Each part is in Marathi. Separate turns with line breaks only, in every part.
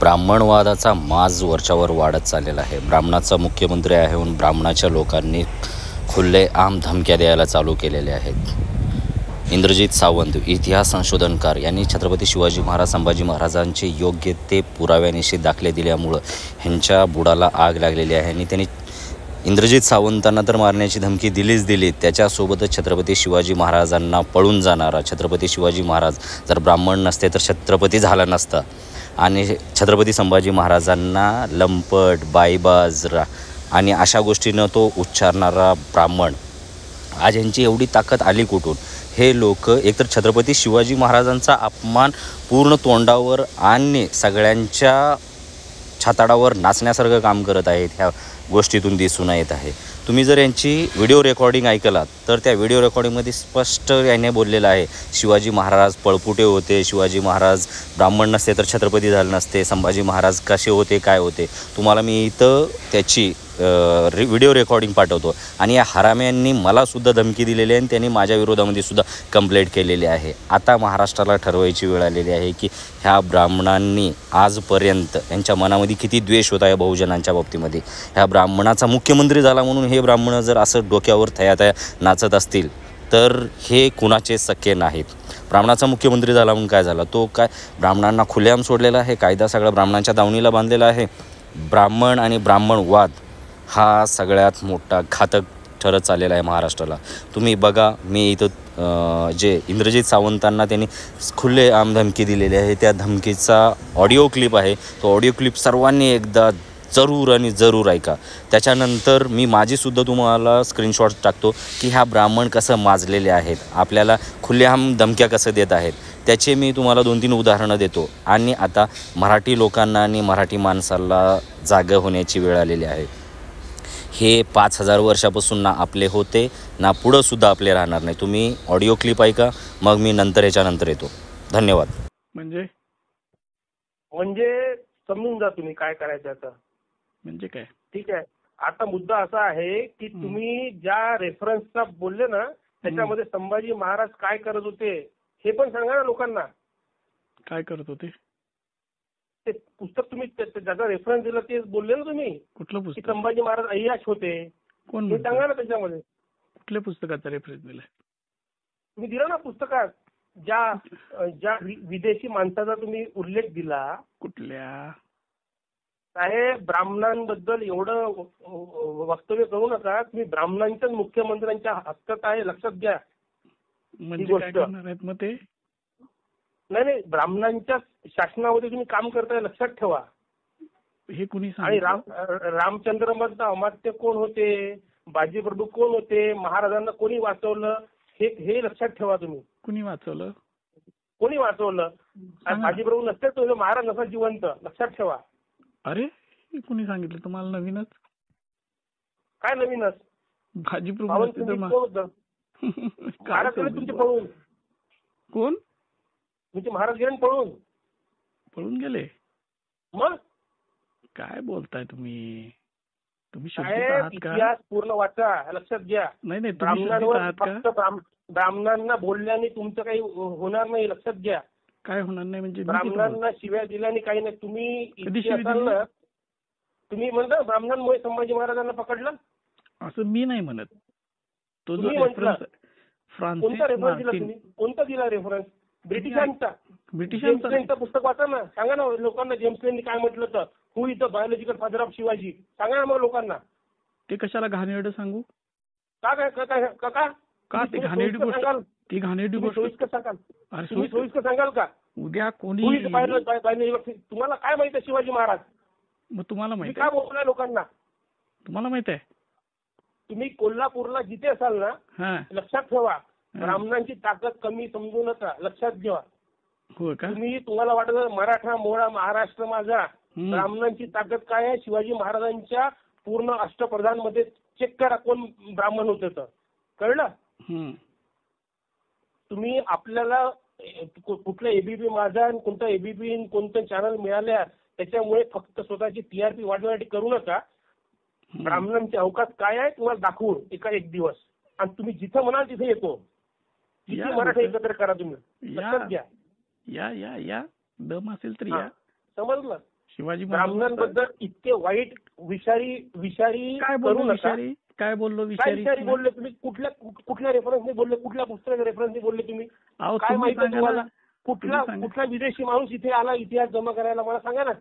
ब्राह्मणवादाचा माज वरच्यावर वाढत चाललेला आहे. ब्राह्मणाचा मुख्यमंत्री आहे म्हणून ब्राह्मणाच्या लोकांनी खुल्लेआम धमक्या द्यायला चालू केलेल्या आहेत. इंद्रजित सावंत इतिहास संशोधनकार यांनी छत्रपती शिवाजी महाराज संभाजी महाराजांचे योग्य ते पुराव्यानिशी दाखले दिल्यामुळं ह्यांच्या बुडाला आग लागलेली आहे आणि त्यांनी इंद्रजित सावंतांना तर मारण्याची धमकी दिली. त्याच्यासोबतच छत्रपती शिवाजी महाराजांना पळून जाणारा छत्रपती शिवाजी महाराज जर ब्राह्मण नसते तर छत्रपती झाला नसता आणि छत्रपती संभाजी महाराजांना लंपट बाईबाज आणि अशा गोष्टीनं तो उच्चारणारा ब्राह्मण आज यांची एवढी ताकद आली कुठून? हे लोक एकतर छत्रपती शिवाजी महाराजांचा अपमान पूर्ण तोंडावर आणि सगळ्यांच्या छाताडावर नाचण्यासारखं काम करत आहेत. ह्या गोष्टीतून दिसून येत आहे. तुम्ही जर यांची व्हिडिओ रेकॉर्डिंग ऐकलात तर त्या व्हिडिओ रेकॉर्डिंगमध्ये स्पष्ट याने बोललेलं आहे, शिवाजी महाराज पळपुटे होते, शिवाजी महाराज ब्राह्मण नसते तर छत्रपती झाले नसते, संभाजी महाराज कसे होते काय होते. तुम्हाला मी इथं त्याची व्हिडिओ रेकॉर्डिंग पाठवतो. आणि या हराम्यांनी मलासुद्धा धमकी दिलेली आहे आणि त्यांनी माझ्या विरोधामध्ये सुद्धा कंप्लेंट केलेली आहे. आता महाराष्ट्राला ठरवायची वेळ आलेली आहे की ह्या ब्राह्मणांनी आजपर्यंत यांच्या मनामध्ये किती द्वेष होता या बहुजनांच्या बाबतीमध्ये. ह्या ब्राह्मणाचा मुख्यमंत्री झाला म्हणून हे ब्राह्मण जर असं डोक्यावर थया नाचत असतील तर हे कुणाचे सख्खे नाहीत. ब्राह्मणाचा मुख्यमंत्री झाला म्हणून काय झाला? तो काय ब्राह्मणांना खुलेआम सोडलेला आहे? कायदा सगळा ब्राह्मणांच्या दावणीला बांधलेला आहे. ब्राह्मण आणि ब्राह्मणवाद हा सगळ्यात मोठा घातक ठरत चाललेला आहे महाराष्ट्राला. तुम्ही बघा, मी इथं जे इंद्रजित सावंतांना त्यांनी खुलेआम धमकी दिलेली आहे त्या धमकीचा ऑडिओ क्लिप आहे. तो ऑडिओ क्लिप सर्वांनी एकदा जरूर ऐका. त्याच्यानंतर मी माझीसुद्धा तुम्हाला स्क्रीनशॉट टाकतो की ह्या ब्राह्मण कसं माजलेले आहेत, आपल्याला खुलेआम धमक्या कसं देत आहेत त्याचे मी तुम्हाला 2-3 उदाहरणं देतो. आणि आता मराठी लोकांना आणि मराठी माणसाला जागं होण्याची वेळ आलेली आहे. हे 5000 वर्षापासून ना आपले होते ना पुढंसुद्धा आपले राहणार नाही. तुम्ही ऑडिओ क्लिप ऐका, मग मी याच्यानंतर येतो. धन्यवाद.
म्हणजे
समजून जा तुम्ही काय करायचं आता.
म्हणजे काय?
ठीक आहे. आता मुद्दा असा आहे की तुम्ही ज्या रेफरन्सचा बोलले ना त्याच्यामध्ये संभाजी महाराज काय करत होते हे पण सांगा ना लोकांना.
काय करत होते?
ते पुस्तक तुम्ही ज्याचा रेफरन्स दिला ते बोलले ना तुम्ही.
कुठलं पुस्तक?
संभाजी महाराज अय्याश होते.
कोण?
हे सांगा ना त्याच्यामध्ये.
कुठल्या पुस्तकाचा रेफरन्स दिलाय?
तुम्ही दिला ना पुस्तकात ज्या विदेशी माणसाचा तुम्ही उल्लेख दिला.
कुठल्या?
साहेब, ब्राह्मणांबद्दल एवढं वक्तव्य करू नका. तुम्ही ब्राह्मणांच्याच मुख्यमंत्र्यांच्या हक्कात आहे, लक्षात घ्या.
म्हणजे काय करणार आहेत मग ते?
नाही, ब्राह्मणांच्या शासनामध्ये तुम्ही काम करताय, लक्षात ठेवा.
हे कुणी
आणि
सांगितलं?
रामचंद्र मधलं अमात्य कोण होते, बाजीप्रभू कोण होते, महाराजांना कोणी वाचवलं हे लक्षात ठेवा तुम्ही.
कुणी वाचवलं?
कोणी वाचवलं? बाजीप्रभू नसते तो महाराज नसा जिवंत, लक्षात ठेवा.
अरे, कुणी सांगितलं तुम्हाला? नवीनच?
काय नवीनच?
बाजीप्रभू
महाराज गेले तुमचे पळून.
कोण?
तुमचे महाराज गेले
पळून गेले?
मग
काय बोलताय तुम्ही?
इतिहास पूर्ण वाचा, लक्षात घ्या.
नाही,
ब्राह्मणांवर फक्त ब्राह्मणांना बोलल्याने तुमचं काही होणार नाही, लक्षात घ्या.
काय होणार नाही म्हणजे?
ब्राह्मणांना शिव्या दिल्याने काही नाही. तुम्ही म्हणता ब्राह्मणांमुळे संभाजी महाराजांना पकडलं असं.
मी नाही म्हणत. तो जो
रेफरन्स कोणता रेफरन्स दिला तुम्ही? कोणता दिला रेफरन्स? ब्रिटिशांचा पुस्तक वाचा ना. सांगा ना लोकांना जेम्स लेननी काय म्हटलं तर. Who is the biological father of Shivaji. सांगा ना मग लोकांना.
ते कशाला घाणेरडं सांगू?
का
ते घाणेरडी गोष्ट? ती घाणेरडी गोष्ट
सोयीस्कर सांगाल का?
उद्या कोणी
तुम्हाला काय माहित आहे शिवाजी महाराज?
मग तुम्हाला माहित
काय बोललाय लोकांना?
तुम्हाला माहित आहे?
तुम्ही कोल्हापूरला जिथे असाल ना, लक्षात ठेवा, ब्राह्मणांची ताकद कमी समजू नका, लक्षात घ्या.
हो का?
तुम्हाला वाटत मराठा मोळा महाराष्ट्र माझा. ब्राह्मणांची ताकद काय आहे? शिवाजी महाराजांच्या पूर्ण अष्टप्रधान मध्ये चेक करा कोण ब्राह्मण होते तर कळलं. तुम्ही आपल्याला कुठलं एबीपी माझा आणि कोणतं एबीपी कोणतं चॅनल मिळाल्या त्याच्यामुळे फक्त स्वतःची टीआरपी वाढवण्यासाठी करू नका. ब्राह्मणांचे अवकाश काय आहे तुम्हाला दाखवून एक दिवस. आणि तुम्ही जिथं म्हणाल तिथे येतो. किती मराठा एकत्र करा तुम्ही, लक्षात घ्या.
या दम असेल तर या.
समजलं?
शिवाजी
ब्राह्मणांबद्दल इतके वाईट विषारी
काय
करू
बोललो
नका.
विषारी? काय बोललो
काय
विषारी?
विषारी बोलले तुम्ही? कुठल्या रेफरन्सने बोलले? कुठल्या पुस्तकाच्या रेफरन्सने बोलले तुम्ही?
अहो,
काय
तुम्ही
माहिती
सांगा
तुम्हाला?
ना.
कुठला
तुम्ही सांगा.
कुठला विदेशी माणूस इथे आला इतिहास जमा करायला मला सांगा ना.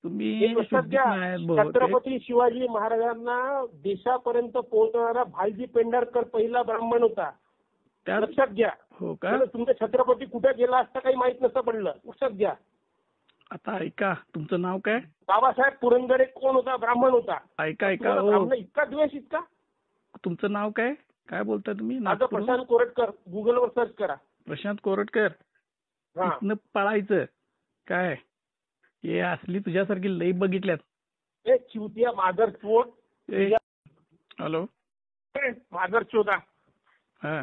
तुम्ही
एक लक्षात
शुद्धीत
घ्या,
नाही बहुतेक.
छत्रपती शिवाजी महाराजांना देशापर्यंत पोहोचणारा भालजी पेंढारकर पहिला ब्राह्मण होता.
त्यात
लक्षात घ्या.
हो का?
त्यामुळे तुमचा छत्रपती कुठे गेला असता काही माहित नसतं पडलं. लक्षात घ्या.
आता ऐका, तुमचं नाव काय?
बाबासाहेब पुरंदरे कोण होता? ब्राह्मण होता.
ऐका
तुम्हाला
हो.
ब्राह्मण इतका द्वेष इतका?
तुमचं नाव काय? काय बोलताय तुम्ही?
माझं
नागपूर?
प्रशांत कोरटकर. गुगलवर सर्च करा.
प्रशांत कोरटकर.
हा.
इथनं पळायचं काय? हे असली तुझ्यासारखी लई बघितल्यात.
ए चिवतिया मादरचोद.
ए, हॅलो.
मादरचोदा.
हा.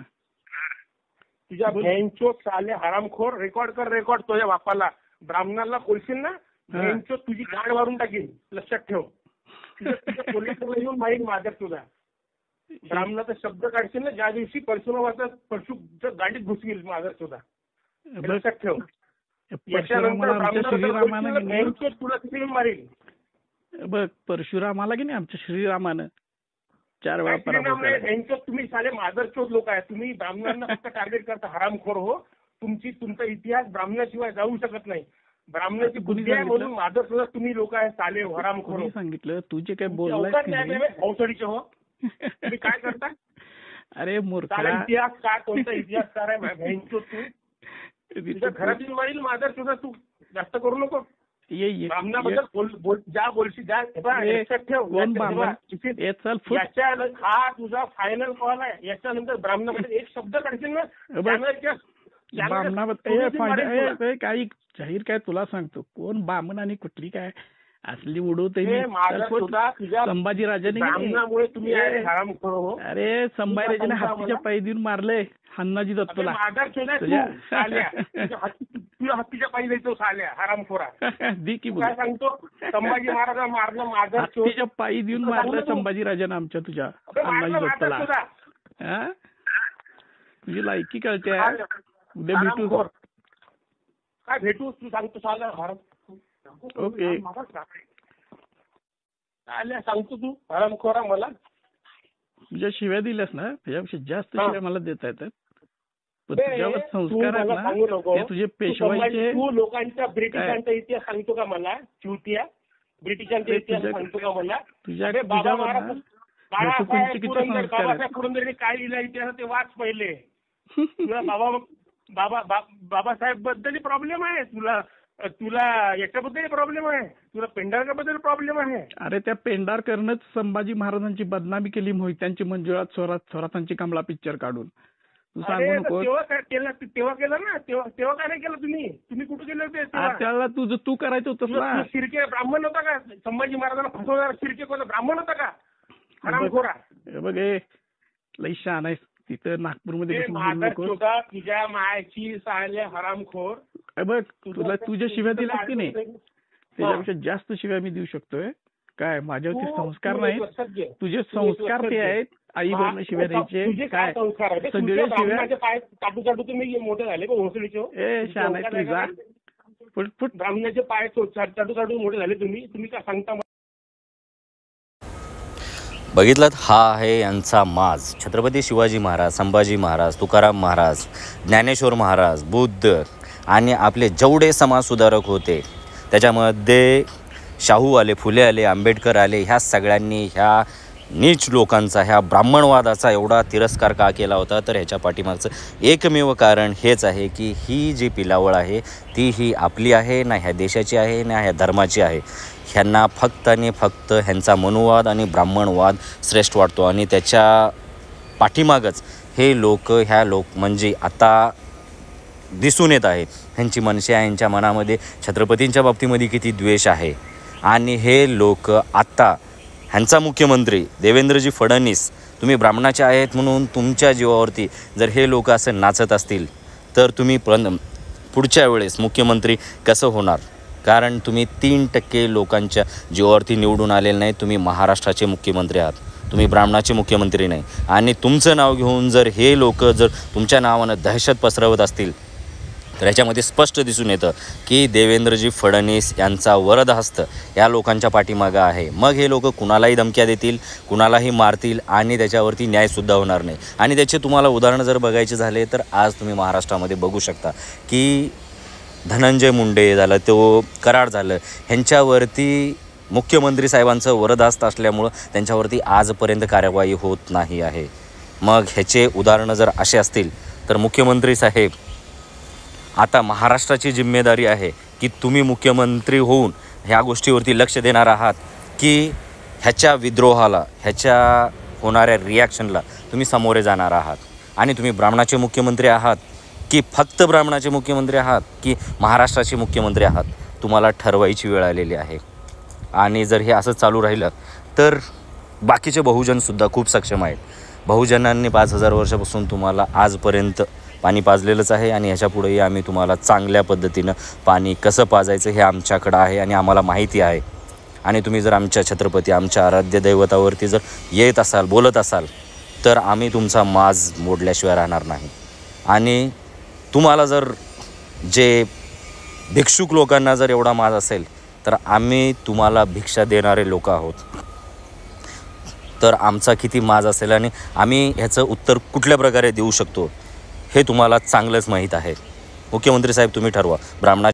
तुझ्या
बोल.
बँचो साले हरामखोर. रेकॉर्ड कर रेकॉर्ड तुझ्या बापाला. ब्राह्मणाला बोलशील ना बँचो तुझी गाड मारून टाकील. लक्षात ठेव. तुझ्या कोल्हापूरला येऊन माहीत मादरचोदा. ब्राह्मणाचा शब्द काढशील ना ज्या दिवशी परशु गाडीत घुसवील मादरचोदा. लक्षात ठेव.
परशुरामाला आमच्या श्रीरामानं की नाही,
तुला तिथे मारेल.
बघ परशुरामाला की नाही आमच्या श्रीरामानं 4 वेळा पराभव केला.
तुम्ही साले मादरचोद लोक आहे. तुम्ही ब्राह्मणांना फक्त टार्गेट करता. हरामखोर हो. तुमचा इतिहास ब्राह्मणाशिवाय जाऊ शकत नाही. ब्राह्मणाची बुद्धी आहे म्हणून मादरचोद तुम्ही लोक आहे साले हरामखोर.
कोणी सांगितलं? तू जे काय
अवकाश
बोललाय
नाही औषधीचे हो. तुम्ही काय करता?
अरे मूर्खा.
साला इतिहास काय कोणता इतिहासकार आहे बँचोद तू? तुझ्या घरातील मारील मादरचोद तू. जास्त करू नको.
ये
ब्राह्मणाबद्दल ज्या बोलशी ज्या लक्षात ठेव.
कोण ब्राह्मण? ए, चल फुट.
हा तुझा फायनल कॉल आहे. याच्यानंतर ब्राह्मणाबद्दल एक शब्द काढशील ना
ब्राह्मणाबद्दल काही जाहीर काय तुला सांगतो. कोण ब्राह्मण आणि कुठली काय असली उडवते संभाजीराजाने.
ब्राह्मणामुळे तुम्ही हरामखोर हो.
अरे संभाजीराजाने हत्तीच्या पायी देऊन मारले हन्नाजी दत्तला.
तुझ्या हत्तीच्या पायी द्यायचो साल्या हरामखोरा.
दी की
काय सांगतो? संभाजी महाराज मारलं माझं
हत्तीच्या पायी देऊन मारलं संभाजीराजाने आमच्या तुझ्या हन्नाजी दत्तला. तुझी लायकी कळते. उद्या भेटू.
काय भेटू? तू सांगतो साला भारत.
ओके.
सांगतो तू हरामखोरा मला.
तुझ्या शिव्या दिल्यास ना त्याच्यापेक्षा जास्त शिव्या मला देता येतात. तुझ्यावर संस्कार आहेत ना ते तुझे पेशवाईचे.
तू लोकांच्या ब्रिटिशांचा इतिहास सांगतो का मला? चिवतिया ब्रिटिशांचा इतिहास सांगतो का मला? बाबासाहेब पुरंदरेने काय लिहिलं इतिहास ते वाच पहिले. तुला बाबासाहेब बद्दल प्रॉब्लेम आहे. तुला याच्याबद्दल प्रॉब्लेम आहे. तुला पेंढारकरबद्दल प्रॉब्लेम आहे.
अरे त्या पेंढारकरनंच संभाजी महाराजांची बदनामी केली मोहित्यांची मंजुळात थोरातांची कमला पिक्चर काढून. तू सांगू नको.
तेव्हा केलं ना. तेव्हा काय नाही केलं तुम्ही? तुम्ही कुठे गेले होते?
त्याला तू करायचं होतं ना.
शिर्के ब्राह्मण होता का? संभाजी महाराजांना फसवणारा शिर्के कोण ब्राह्मण होता का? हरामखोरा.
बघ लई शहाणा आहेस. तिथं नागपूरमध्ये
तुझ्या मायाची साले हरामखोर.
बघ तुला तुझ्या शिव्या दिल्यास की नाही त्याच्यापेक्षा जास्त शिव्या मी देऊ शकतोय. काय माझ्यावरती संस्कार नाही. तुझे संस्कार ते आहेत. आई वरून शिव्या द्यायचे काय सगळे शिव्या
काटू काटू तुम्ही मोठे झाले भोसडीचे.
ए शहाणा आहे तुझा. फुट
ब्राह्मणाचे पाय चाटू चाटू मोठे झाले तुम्ही काय सांगता?
बघितलं हा आहे यांचा माज. छत्रपती शिवाजी महाराज, संभाजी महाराज, तुकाराम महाराज, ज्ञानेश्वर महाराज, बुद्ध आणि आपले जेवढे समाजसुधारक होते त्याच्यामध्ये शाहू आले, फुले आले, आंबेडकर आले. ह्या सगळ्यांनी ह्या नीच लोकांचा ह्या ब्राह्मणवादाचा एवढा तिरस्कार का केला होता? तर ह्याच्या पाठीमागचं एकमेव कारण हेच आहे की ही जी पिलावळ आहे ती ही आपली आहे ना, ह्या देशाची आहे ना ह्या धर्माची आहे. ह्यांना फक्त आणि फक्त ह्यांचा मनुवाद आणि ब्राह्मणवाद श्रेष्ठ वाटतो आणि त्याच्या पाठीमागच हे ह्या लोक म्हणजे आता दिसून येत आहे. ह्यांची मनशा ह्यांच्या मनामध्ये छत्रपतींच्या बाबतीमध्ये किती द्वेष आहे. आणि हे लोक आता ह्यांचा मुख्यमंत्री देवेंद्रजी फडणवीस तुम्ही ब्राह्मणाचे आहेत म्हणून तुमच्या जीवावरती जर हे लोक असं नाचत असतील तर तुम्ही पुढच्या वेळेस मुख्यमंत्री कसं होणार? कारण तुम्ही 3% लोकांच्या जीवावरती निवडून आलेले नाही. तुम्ही महाराष्ट्राचे मुख्यमंत्री आहात. तुम्ही ब्राह्मणाचे मुख्यमंत्री नाही. आणि तुमचं नाव घेऊन जर हे लोक जर तुमच्या नावानं दहशत पसरवत असतील तर याच्यामध्ये स्पष्ट दिसून येतं की देवेंद्रजी फडणवीस यांचा वरदहस्त या लोकांच्या पाठीमागं आहे. मग हे लोक कुणालाही धमक्या देतील, कुणालाही मारतील आणि त्याच्यावरती न्यायसुद्धा होणार नाही. आणि त्याचे तुम्हाला उदाहरणं जर बघायचे झाले तर आज तुम्ही महाराष्ट्रामध्ये बघू शकता की धनंजय मुंडे झालं, तो कराड झालं, ह्यांच्यावरती मुख्यमंत्री साहेबांचं वरदहस्त असल्यामुळं त्यांच्यावरती आजपर्यंत कार्यवाही होत नाही आहे. मग ह्याचे उदाहरणं जर असे असतील तर मुख्यमंत्री साहेब, आता महाराष्ट्राची जिम्मेदारी आहे की तुम्ही मुख्यमंत्री होऊन ह्या गोष्टीवरती लक्ष देणार आहात की ह्याच्या विद्रोहाला, ह्याच्या होणाऱ्या रिॲक्शनला तुम्ही सामोरे जाणार आहात. आणि तुम्ही ब्राह्मणाचे मुख्यमंत्री आहात की फक्त ब्राह्मणाचे मुख्यमंत्री आहात की महाराष्ट्राचे मुख्यमंत्री आहात, तुम्हाला ठरवायची वेळ आलेली आहे. आणि जर हे असं चालू राहिलं तर बाकीचे बहुजनसुद्धा खूप सक्षम आहेत. बहुजनांनी 5000 वर्षापासून तुम्हाला आजपर्यंत पाणी पाजलेलंच आहे आणि ह्याच्या पुढेही आम्ही तुम्हाला चांगल्या पद्धतीनं पाणी कसं पाजायचं हे आमच्याकडं आहे आणि आम्हाला माहिती आहे. आणि तुम्ही जर आमच्या छत्रपती, आमच्या आराध्य दैवतावरती जर येत असाल, बोलत असाल तर आम्ही तुमचा माज मोडल्याशिवाय राहणार नाही. आणि तुम्हाला जर जे भिक्षुक लोकांना जर एवढा माज असेल तर आम्ही तुम्हाला भिक्षा देणारे लोक आहोत. तर आमचा किती माज असेल आणि आम्ही ह्याचं उत्तर कुठल्या प्रकारे देऊ शकतो हे तुम्हाला चांगलंच माहीत आहे. मुख्यमंत्री साहेब तुम्ही ठरवा. ब्राह्मणा